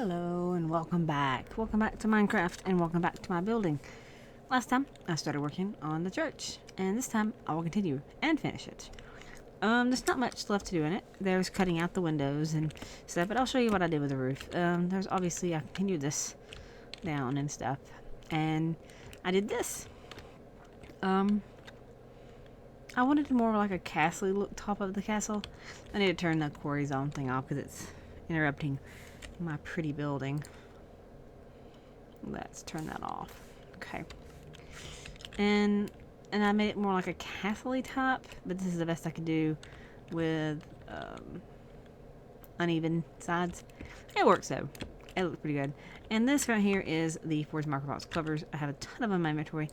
Hello and welcome back. Welcome back to Minecraft and welcome back to my building. Last time I started working on the church and this time I will continue and finish it. There's not much left to do in it. There's cutting out the windows and stuff, but I'll show you what I did with the roof. There's obviously I continued this down and stuff, and I did this. I wanted more like a castle look top of the castle. I need to turn the quarry zone thing off because it's interrupting my pretty building. Let's turn that off. Okay. And I made it more like a castle-y type, but this is the best I could do with uneven sides. It works though. It looks pretty good. And this right here is the Forged Marker Box covers. I have a ton of them in my inventory.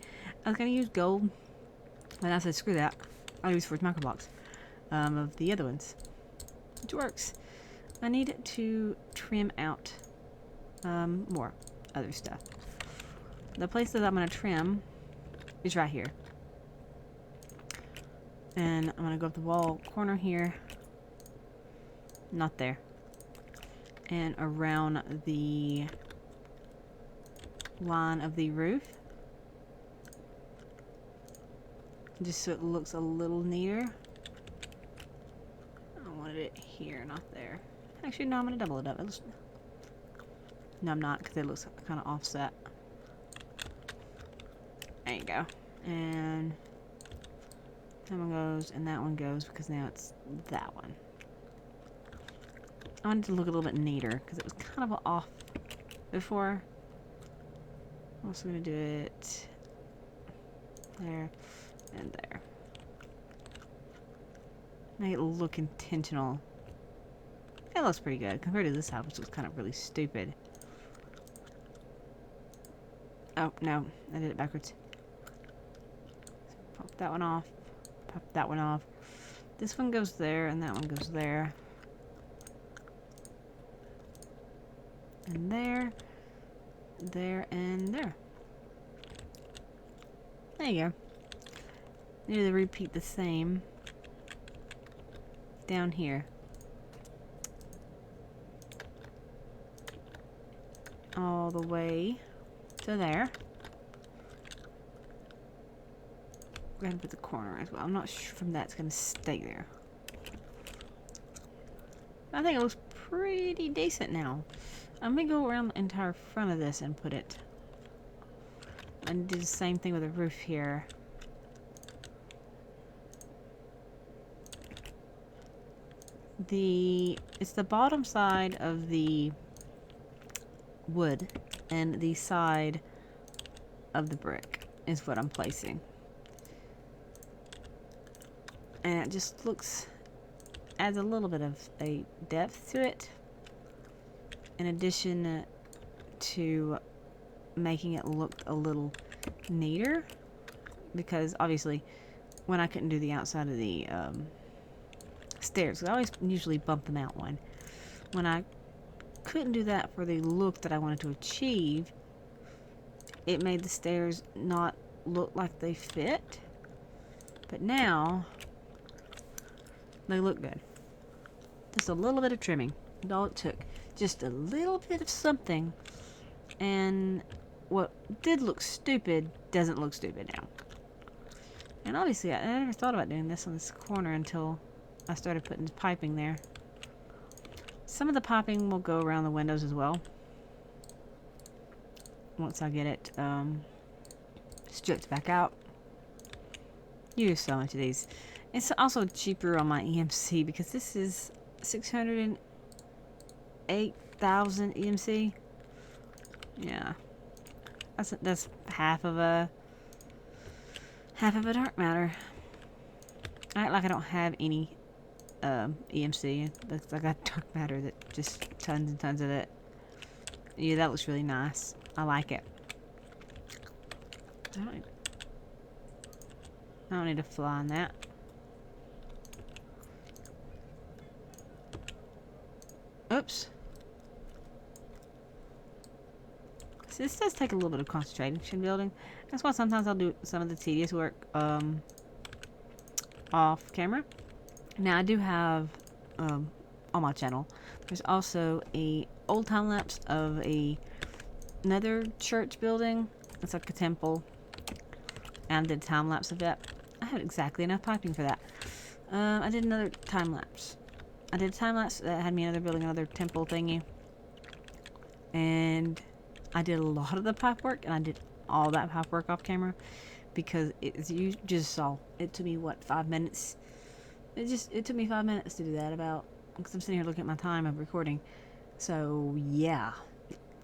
I was gonna use gold, but I said screw that. I'll use Forged Marker Box of the other ones, which works. I need to trim out more other stuff. The place that I'm going to trim is right here. And I'm going to go up the wall corner here. Not there. And around the line of the roof. Just so it looks a little neater. I wanted it here, not there. Actually, no, I'm going to double it up. No, I'm not, because it looks kind of offset. There you go. And that one goes, and that one goes, because now it's that one. I wanted to look a little bit neater, because it was kind of off before. I'm also going to do it there and there. Make it look intentional. It looks pretty good compared to this side, which looks kind of really stupid. Oh, no. I did it backwards. Pop that one off. Pop that one off. This one goes there, and that one goes there. And there. There, and there. There you go. Need to repeat the same down here. All the way to there. We're going to put the corner as well. I'm not sure if that's going to stay there. I think it looks pretty decent now. I'm going to go around the entire front of this and put it. And do the same thing with the roof here. It's the bottom side of the wood and the side of the brick is what I'm placing, and it just adds a little bit of a depth to it, in addition to making it look a little neater, because obviously when I couldn't do the outside of the stairs, I always usually bump them out one. When I couldn't do that for the look that I wanted to achieve, it made the stairs not look like they fit, but now they look good. Just a little bit of trimming, that's all it took. Just a little bit of something, and what did look stupid doesn't look stupid now. And obviously I never thought about doing this on this corner until I started putting piping there. Some of the piping will go around the windows as well, once I get it stripped back out. Use so much of these. It's also cheaper on my EMC because this is 608,000 EMC. Yeah, that's half of a dark matter. I act like I don't have any EMC. That's like a dark matter that just tons and tons of it. Yeah, that looks really nice. I like it. I don't need to fly on that. Oops. So this does take a little bit of concentration building. That's why sometimes I'll do some of the tedious work off camera. Now I do have on my channel. There's also a old time lapse of another church building. It's like a temple, and I did a time lapse of that. I had exactly enough piping for that. I did another time lapse. I did a time lapse that had me another building, another temple thingy, and I did a lot of the pipe work, and I did all that pipe work off camera because you just saw it took me what 5 minutes. It took me 5 minutes to do that because I'm sitting here looking at my time of recording. So yeah,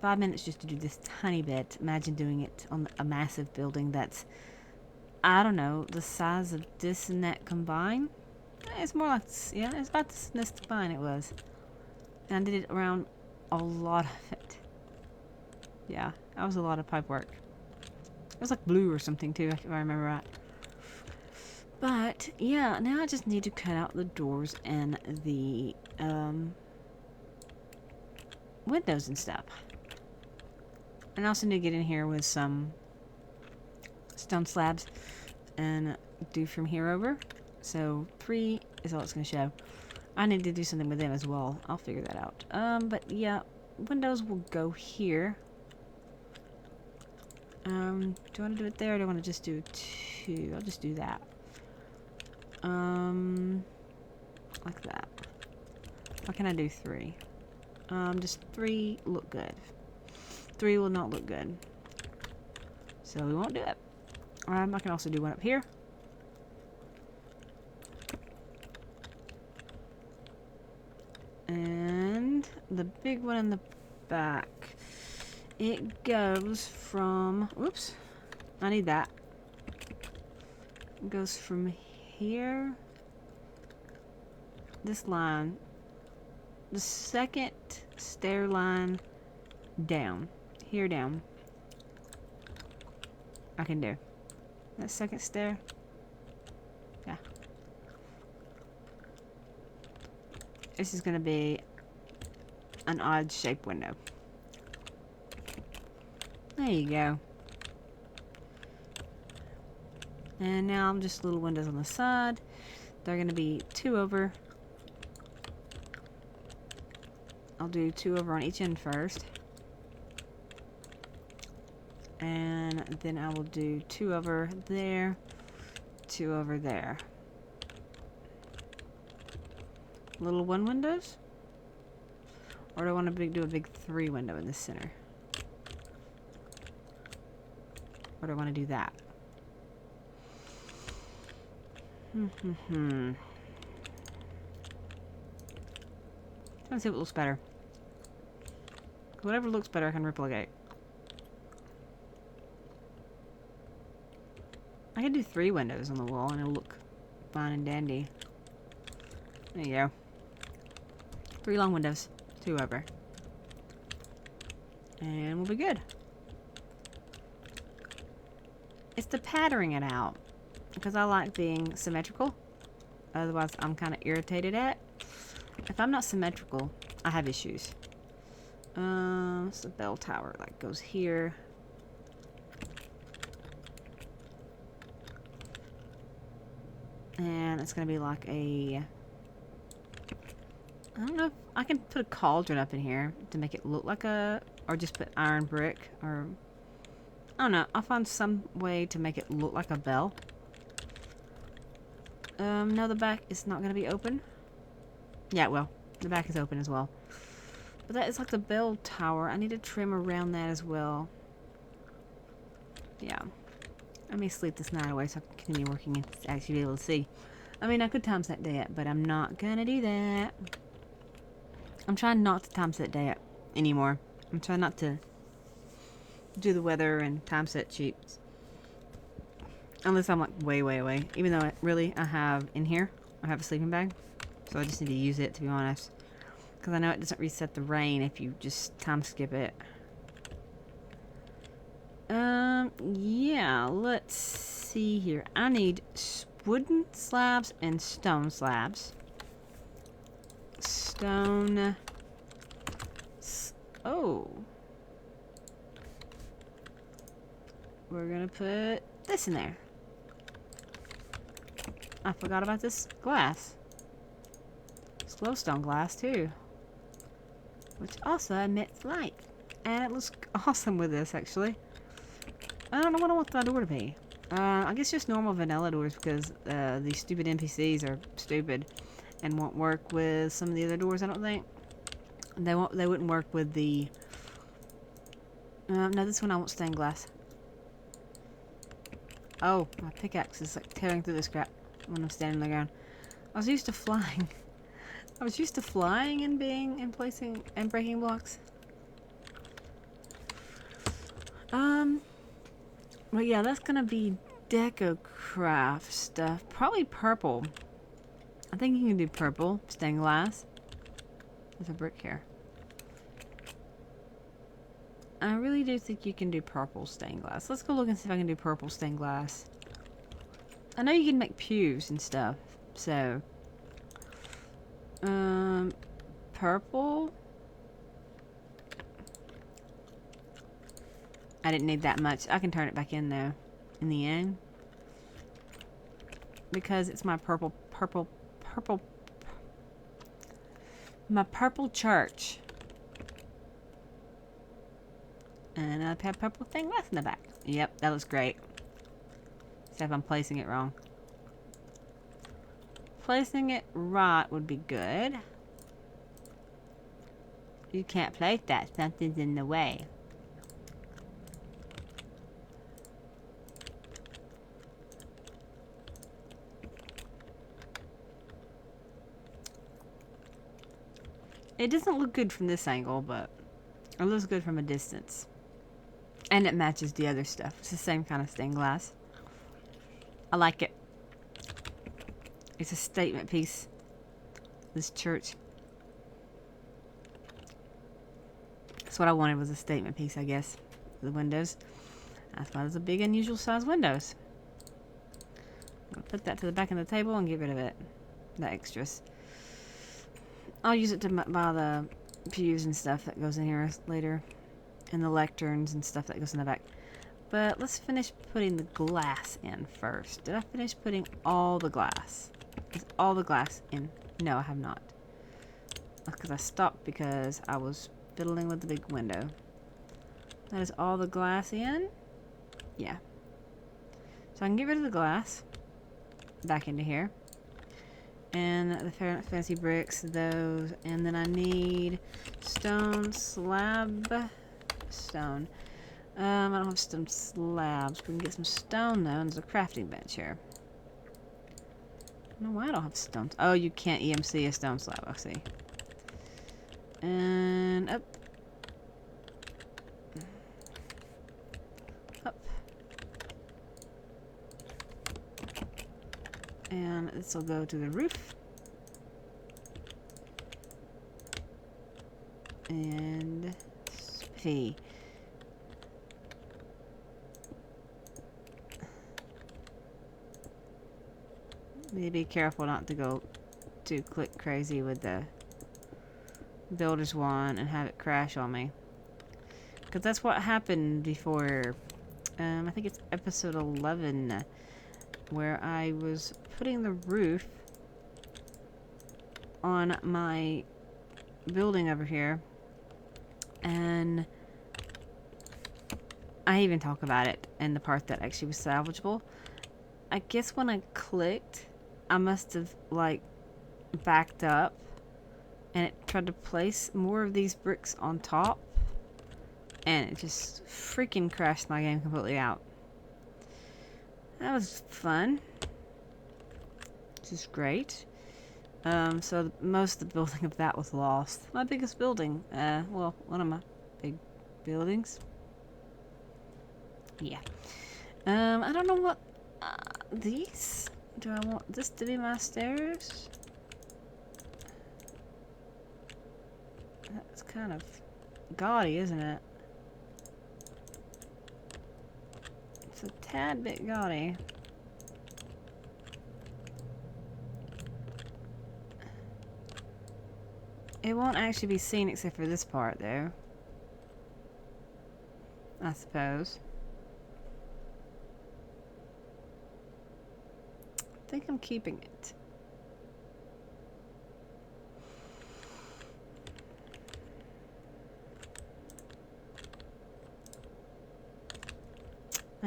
5 minutes just to do this tiny bit. Imagine doing it on a massive building that's, I don't know, the size of this and that combined. It's more like, yeah, it's about this combined it was. And I did it around a lot of it. Yeah, that was a lot of pipe work. It was like blue or something too, if I remember right. But yeah, now I just need to cut out the doors and the windows and stuff. And I also need to get in here with some stone slabs and do from here over. So 3 is all it's going to show. I need to do something with them as well. I'll figure that out. But yeah, windows will go here. Do I want to do it there, or do I want to just do 2? I'll just do that. Like that. Why can I do 3? Just 3 look good. 3 will not look good. So we won't do it. I can also do one up here. And the big one in the back. It goes from... Whoops. I need that. It goes from here. This line. The second stair line down. Here down. I can do. That second stair. Yeah. This is going to be an odd shaped window. There you go. And now I'm just little windows on the side. They're going to be 2 over. I'll do 2 over on each end first. And then I will do 2 over there, 2 over there. Little 1 windows? Or do I want to do a big 3 window in the center? Or do I want to do that? Let's see what looks better. Whatever looks better I can replicate. I can do 3 windows on the wall and it'll look fine and dandy. There you go. 3 long windows. 2 over. And we'll be good. It's the patterning it out. Because I like being symmetrical. Otherwise I'm kind of irritated at. If I'm not symmetrical, I have issues. It's the bell tower. Like goes here. And it's going to be like a... I don't know if I can put a cauldron up in here to make it look like a... Or just put iron brick. Or... I don't know. I'll find some way to make it look like a bell. No, the back is not going to be open. Yeah, well, the back is open as well. But that is like the bell tower. I need to trim around that as well. Yeah. I may sleep this night away so I can continue working and actually be able to see. I mean, I could time set day up, but I'm not gonna do that. I'm trying not to time set day up anymore. I'm trying not to do the weather and time set sheets. Unless I'm like way, way away. Even though I have in here, I have a sleeping bag. So I just need to use it, to be honest. Because I know it doesn't reset the rain if you just time skip it. Yeah, let's see here. I need wooden slabs and stone slabs. Stone. Oh. We're gonna put this in there. I forgot about this glass. glowstone glass too, which also emits light, and it looks awesome with this actually. I don't know what I want that door to be. I guess just normal vanilla doors because these stupid NPCs are stupid and won't work with some of the other doors. I don't think they wouldn't work with the. No, this one I want stained glass. Oh, my pickaxe is like tearing through this crap when I'm standing on the ground. I was used to flying. I was used to flying and being and placing and breaking blocks. Well, yeah, that's gonna be deco craft stuff. Probably purple. I think you can do purple stained glass. There's a brick here. I really do think you can do purple stained glass. Let's go look and see if I can do purple stained glass. I know you can make pews and stuff, so purple. I didn't need that much. I can turn it back in though in the end because it's my purple my purple church. And I have purple stained glass in the back. Yep, that looks great. Except I'm placing it wrong. Placing it right would be good. You can't place that. Something's in the way. It doesn't look good from this angle, but it looks good from a distance. And it matches the other stuff. It's the same kind of stained glass. I like it. It's a statement piece. This church. That's what I wanted, was a statement piece, I guess. The windows. That's why there's a big unusual size windows. I'm gonna put that to the back of the table and get rid of it. The extras. I'll use it to buy the pews and stuff that goes in here later. And the lecterns and stuff that goes in the back. But let's finish putting the glass in first. Did I finish putting all the glass? Is all the glass in? No, I have not. That's because I stopped because I was fiddling with the big window. That is all the glass in? Yeah. So I can get rid of the glass. Back into here. And the fancy bricks, those. And then I need stone slab. Stone. I don't have some slabs. We can get some stone though, and there's a crafting bench here. I don't know why I don't have stones. Oh, you can't EMC a stone slab, I see. And up. Up. And this will go to the roof. And P. Be careful not to go too click crazy with the builder's wand and have it crash on me. Because that's what happened before. I think it's episode 11 where I was putting the roof on my building over here. And I even talk about it in the part that actually was salvageable. I guess when I clicked, I must have like backed up and it tried to place more of these bricks on top and it just freaking crashed my game completely out. That was fun. This is great. So most of the building of that was lost. My biggest building, well, one of my big buildings. Yeah. I don't know what these. Do I want this to be my stairs? That's kind of gaudy, isn't it? It's a tad bit gaudy. It won't actually be seen except for this part, though. I suppose. I think I'm keeping it.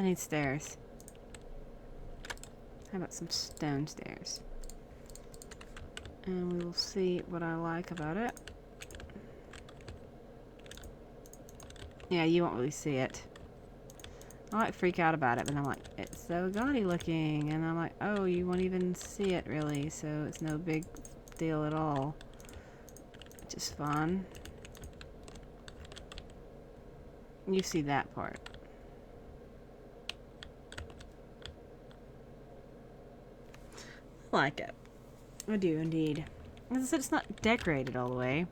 I need stairs. How about some stone stairs? And we will see what I like about it. Yeah, you won't really see it. I might freak out about it, but I'm like, it's so gaudy looking. And I'm like, oh, you won't even see it really, so it's no big deal at all. Which is fun. You see that part. I like it. I do indeed. As I said, it's not decorated all the way.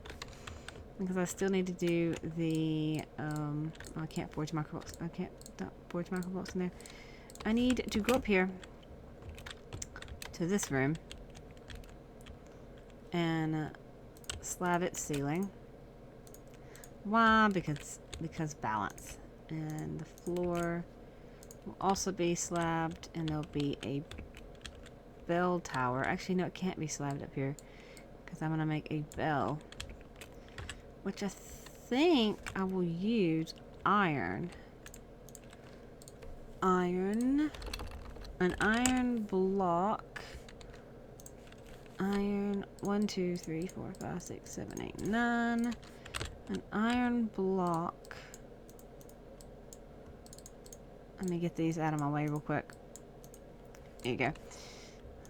Because I still need to do the, I can't forge micro blocks. I can't forge micro blocks in there. I need to go up here to this room and slab its ceiling. Why? Because balance. And the floor will also be slabbed, and there'll be a bell tower. Actually, no, it can't be slabbed up here because I'm gonna make a bell, which I think I will use iron. An iron block. Iron 1, 2, 3, 4, 5, 6, 7, 8, 9. An iron block. Let me get these out of my way real quick. There you go.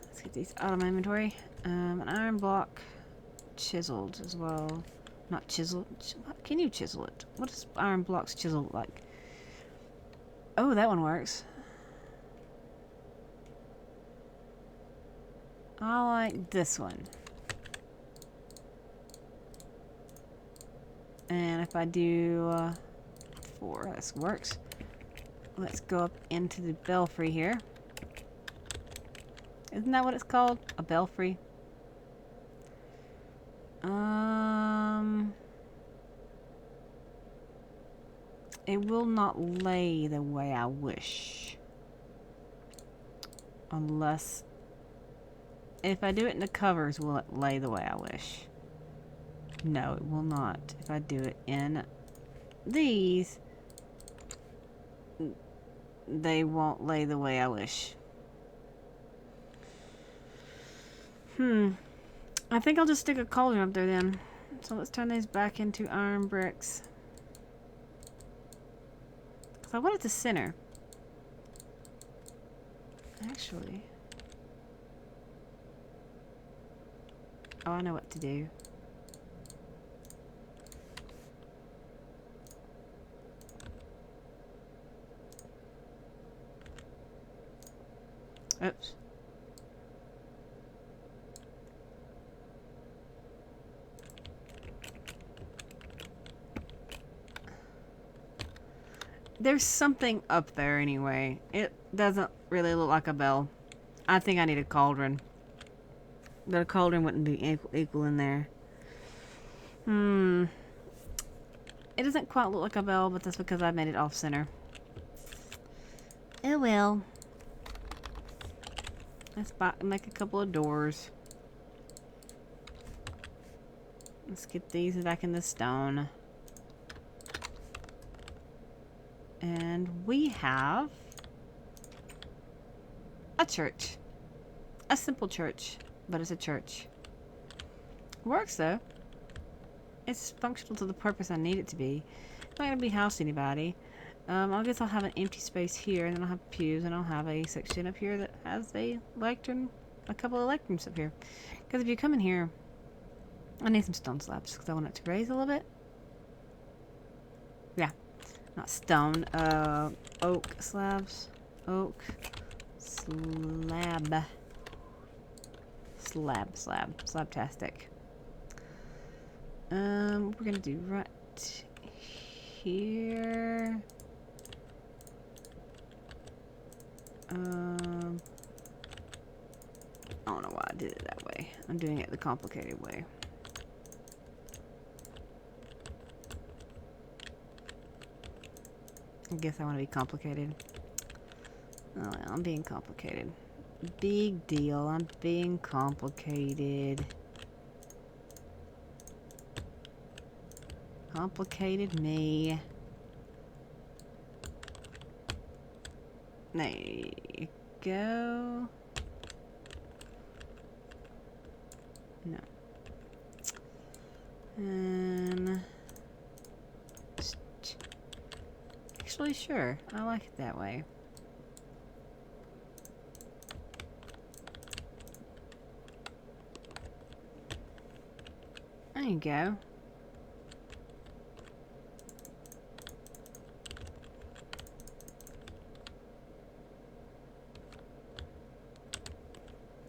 Let's get these out of my inventory. An iron block chiseled as well. Not chiseled. Can you chisel it? What does iron blocks chisel look like? Oh, that one works. I like this one. And if I do 4, this works. Let's go up into the belfry here. Isn't that what it's called? A belfry? It will not lay the way I wish. Unless... If I do it in the covers, will it lay the way I wish? No, it will not. If I do it in these, they won't lay the way I wish. I think I'll just stick a cauldron up there then. So let's turn these back into iron bricks. Because I want it to center. Actually. Oh, I know what to do. Oops. There's something up there anyway. It doesn't really look like a bell. I think I need a cauldron. But a cauldron wouldn't be equal in there. It doesn't quite look like a bell, but that's because I made it off center. Oh well. Let's make a couple of doors. Let's get these back in the stone. And we have a church. A simple church, but it's a church. Works though. It's functional to the purpose I need it to be. It's not going to be house anybody. I guess I'll have an empty space here, and then I'll have pews, and I'll have a section up here that has a lectern, a couple of lecterns up here. Because if you come in here, I need some stone slabs because I want it to raise a little bit. Yeah, not stone, oak slabs, oak slab, slabtastic. We're gonna do right here. I don't know why I did it that way. I'm doing it the complicated way. I guess I want to be complicated. Oh, well, I'm being complicated. Big deal. I'm being complicated. Complicated me. There you go. No. And actually, sure. I like it that way. There you go.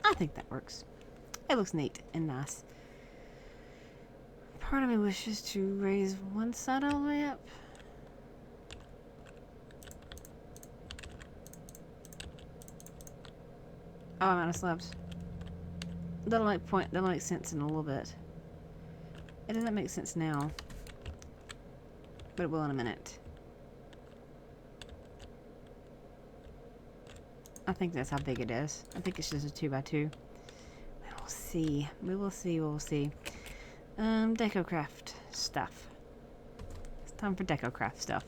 I think that works. It looks neat and nice. Part of me wishes to raise one side all the way up. Oh, I'm out of slabs. That'll make sense in a little bit. It doesn't make sense now, but it will in a minute. I think that's how big it is. I think it's just a 2x2. We will see. We will see. We will see. DecoCraft stuff. It's time for DecoCraft stuff.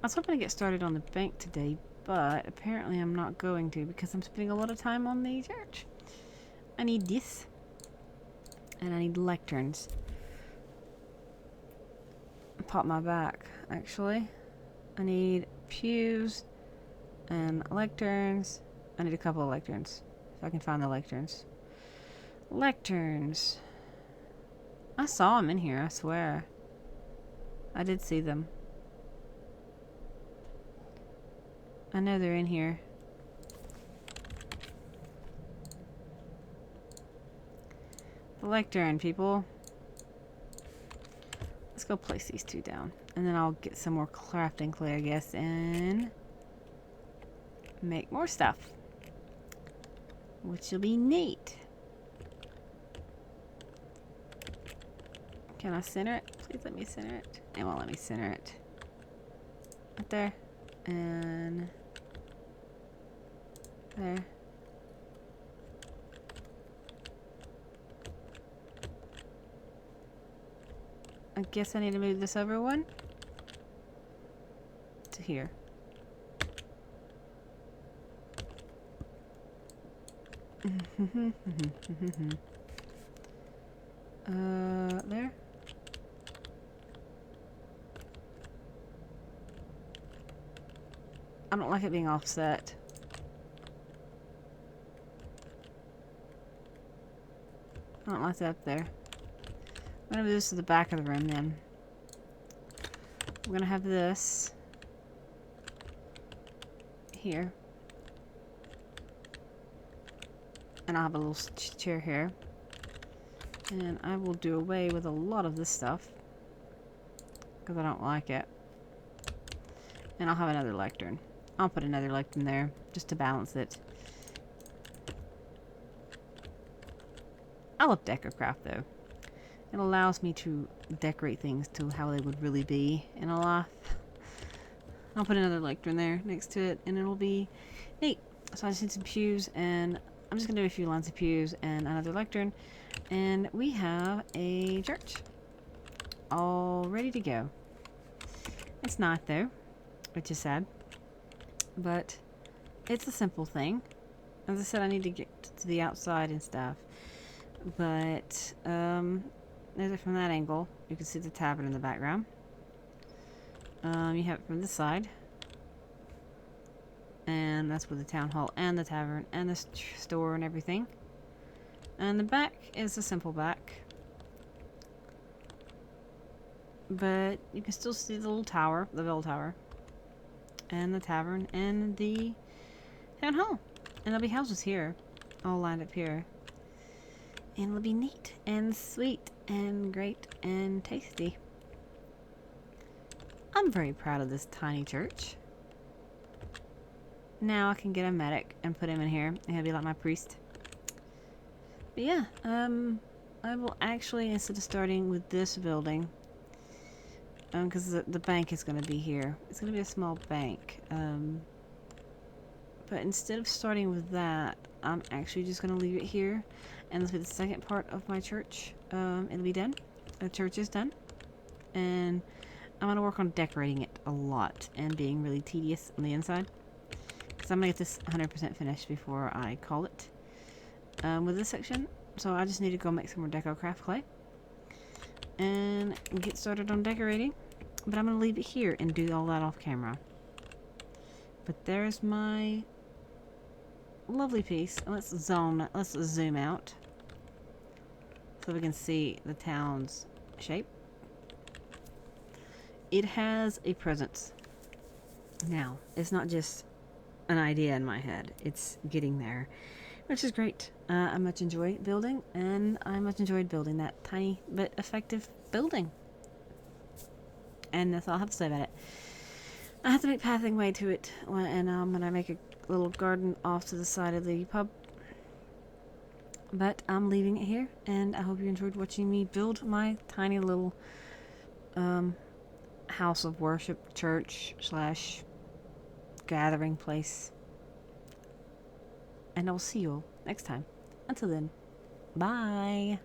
I was hoping to get started on the bank today, but apparently I'm not going to because I'm spending a lot of time on the church. I need this. And I need lecterns. Pop my back, actually. I need pews and lecterns. I need a couple of lecterns. If I can find the lecterns. Lecterns. I saw them in here, I swear. I did see them. I know they're in here. The lectern, people. Let's go place these two down. And then I'll get some more crafting clay, I guess, and make more stuff. Which will be neat. Can I center it? Please let me center it. It won't let me center it. Right there. And there. I guess I need to move this over one to here. There. I don't like it being offset. I don't like that up there. I'm gonna move this to the back of the room then. We're gonna have this here. And I'll have a little chair here. And I will do away with a lot of this stuff. Because I don't like it. And I'll have another lectern. I'll put another lectern there. Just to balance it. I love DecoCraft though. It allows me to decorate things to how they would really be in a life. I'll put another lectern there next to it and it'll be neat. So I just need some pews and I'm just going to do a few lines of pews and another lectern. And we have a church. All ready to go. It's not though, which is sad. But it's a simple thing. As I said, I need to get to the outside and stuff. But, there's it from that angle. You can see the tavern in the background. You have it from this side. And that's with the town hall and the tavern and the store and everything. And the back is a simple back. But you can still see the little tower, the bell tower. And the tavern and the town hall. And there'll be houses here. All lined up here. And it'll be neat and sweet and great and tasty. I'm very proud of this tiny church. Now I can get a medic and put him in here. And he'll be like my priest. But yeah, I will actually, instead of starting with this building, because the bank is going to be here. It's going to be a small bank. But instead of starting with that, I'm actually just going to leave it here. And this will be the second part of my church. It'll be done. The church is done. And I'm going to work on decorating it a lot and being really tedious on the inside. because I'm going to get this 100% finished before I call it with this section. So I just need to go make some more deco craft clay and get started on decorating. But I'm going to leave it here and do all that off camera. But there's my lovely piece. Let's zoom out so we can see the town's shape. It has a presence now. It's not just an idea in my head. It's getting there, which is great. I much enjoy building, and I much enjoyed building that tiny but effective building. And that's all I have to say about it. I have to make pathing way to it, and I'm gonna make a little garden off to the side of the pub. But I'm leaving it here, and I hope you enjoyed watching me build my tiny little house of worship, church / gathering place. And I'll see you all next time. Until then, bye.